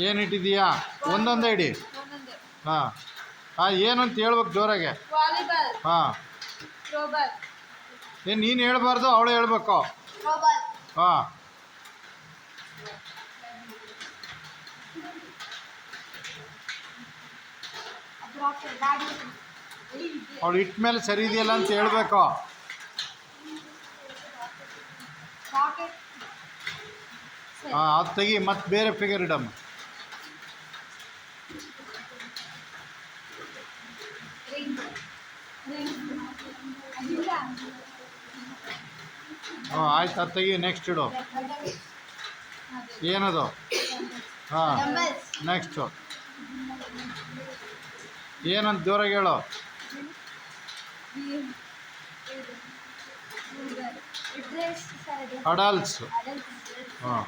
ಏನಿಟ್ಟಿದೀಯಾ? ಒಂದೊಂದೇ ಇಡಿ. ಹಾಂ ಹಾಂ, ಏನಂತ ಹೇಳ್ಬೇಕು ಜೋರಾಗೆ. ಹಾಂ, ಏನು ನೀನು ಹೇಳ್ಬಾರ್ದು, ಅವಳು ಹೇಳ್ಬೇಕು. ಹಾಂ, ಅವಳು ಇಟ್ಟ ಮೇಲೆ ಸರಿ ಇದೆಯಲ್ಲ ಅಂತ ಹೇಳ್ಬೇಕು. ಹಾಂ, ಅದು ತೆಗಿ, ಮತ್ತೆ ಬೇರೆ ಫಿಗರ್ ಇಡಮ್ಮ. ಹಾಂ ಆಯ್ತು, ಅದು ತೆಗಿ, ನೆಕ್ಸ್ಟ್ ಇಡು. ಏನದು? ಹಾಂ, ನೆಕ್ಸ್ಟು ಏನಂತ ಜೋರಾಗಿ ಹೇಳು. ಅಡಲ್ಟ್ಸ್. ಹಾಂ